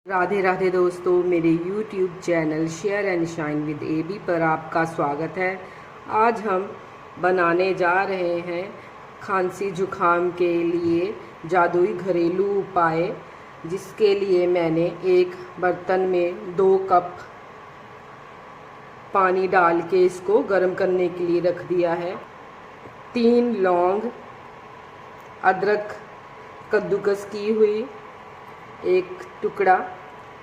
राधे राधे दोस्तों, मेरे YouTube channel share and shine with AB पर आपका स्वागत है। आज हम बनाने जा रहे हैं खांसी जुखाम के लिए जादुई घरेलू उपाय, जिसके लिए मैंने एक बर्तन में 2 कप पानी डाल के इसको गर्म करने के लिए रख दिया है। 3 लौंग, अदरक कद्दूकस की हुई, एक टुकड़ा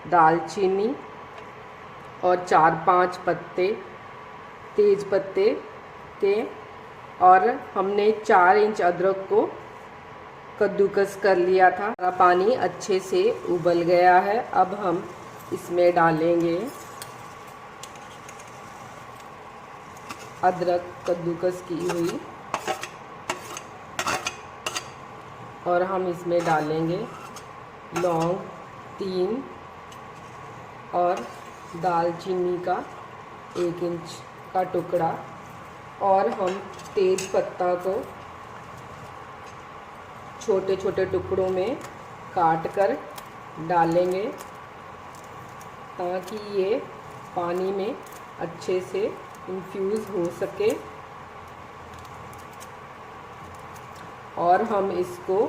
दालचीनी और 4-5 पत्ते तेज पत्ते के, और हमने 4 इंच अदरक को कद्दूकस कर लिया था। सारा पानी अच्छे से उबल गया है। अब हम इसमें डालेंगे अदरक कद्दूकस की हुई, और हम इसमें डालेंगे लौंग 3 और दालचीनी का 1 इंच का टुकड़ा, और हम तेज पत्ता को छोटे छोटे टुकड़ों में काट कर डालेंगे, ताकि ये पानी में अच्छे से इन्फ्यूज़ हो सके। और हम इसको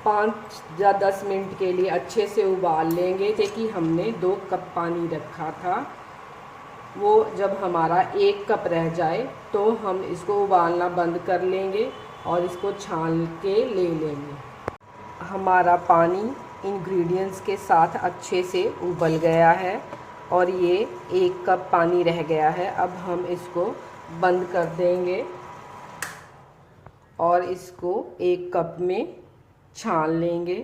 5 या 10 मिनट के लिए अच्छे से उबाल लेंगे। कि हमने 2 कप पानी रखा था, वो जब हमारा 1 कप रह जाए तो हम इसको उबालना बंद कर लेंगे और इसको छान के ले लेंगे। हमारा पानी इंग्रेडिएंट्स के साथ अच्छे से उबल गया है और ये 1 कप पानी रह गया है। अब हम इसको बंद कर देंगे और इसको 1 कप में छान लेंगे।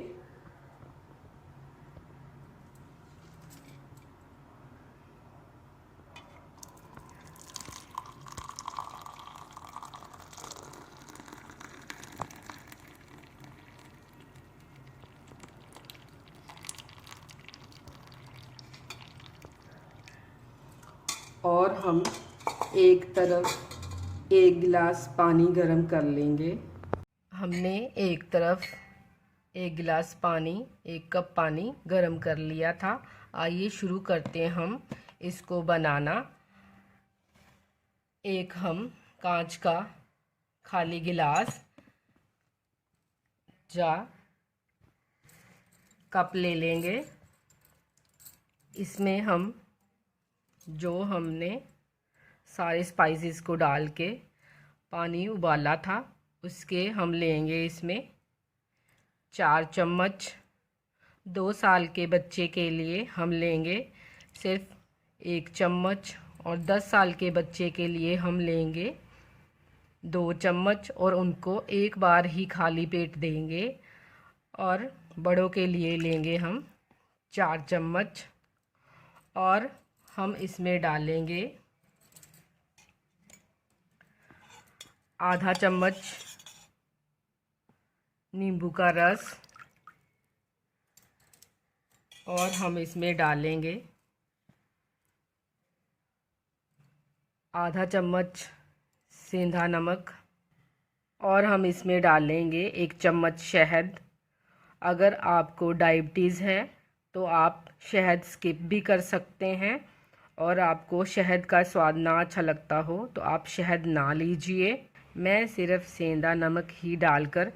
और हम एक तरफ 1 गिलास पानी गरम कर लेंगे। हमने एक तरफ 1 गिलास पानी, 1 कप पानी गरम कर लिया था। आइए शुरू करते हैं हम इसको बनाना। एक हम कांच का खाली गिलास या कप ले लेंगे। इसमें हम जो हमने सारे स्पाइसेस को डाल के पानी उबाला था, उसके हम लेंगे इसमें 4 चम्मच। 2 साल के बच्चे के लिए हम लेंगे सिर्फ 1 चम्मच, और 10 साल के बच्चे के लिए हम लेंगे 2 चम्मच, और उनको एक बार ही खाली पेट देंगे। और बड़ों के लिए लेंगे हम 4 चम्मच, और हम इसमें डालेंगे आधा चम्मच नींबू का रस, और हम इसमें डालेंगे आधा चम्मच सेंधा नमक, और हम इसमें डालेंगे 1 चम्मच शहद। अगर आपको डायबिटीज़ है तो आप शहद स्किप भी कर सकते हैं, और आपको शहद का स्वाद ना अच्छा लगता हो तो आप शहद ना लीजिए। मैं सिर्फ सेंधा नमक ही डालकर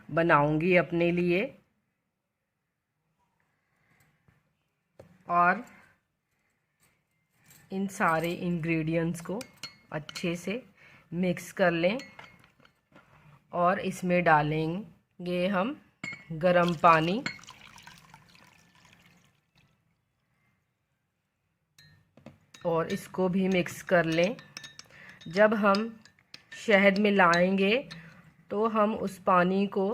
बनाऊंगी अपने लिए। और इन सारे इंग्रेडिएंट्स को अच्छे से मिक्स कर लें, और इसमें डालेंगे हम गरम पानी, और इसको भी मिक्स कर लें। जब हम शहद मिलाएंगे तो हम उस पानी को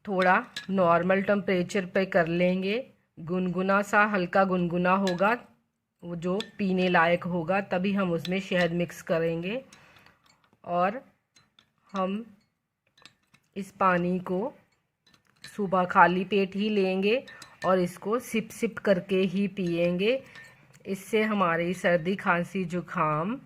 थोड़ा नॉर्मल टेम्परेचर पे कर लेंगे। गुनगुना सा, हल्का गुनगुना होगा, वो जो पीने लायक होगा, तभी हम उसमें शहद मिक्स करेंगे। और हम इस पानी को सुबह खाली पेट ही लेंगे और इसको सिप सिप करके ही पिएंगे। इससे हमारी सर्दी खांसी जुखाम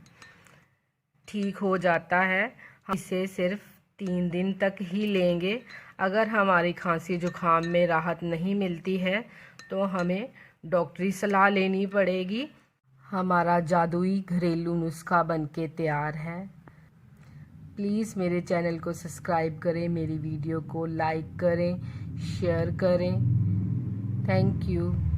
ठीक हो जाता है। हम इसे सिर्फ 3 दिन तक ही लेंगे। अगर हमारी खांसी जुकाम में राहत नहीं मिलती है तो हमें डॉक्टरी सलाह लेनी पड़ेगी। हमारा जादुई घरेलू नुस्खा बनके तैयार है। प्लीज़ मेरे चैनल को सब्सक्राइब करें, मेरी वीडियो को लाइक करें, शेयर करें। Thank you.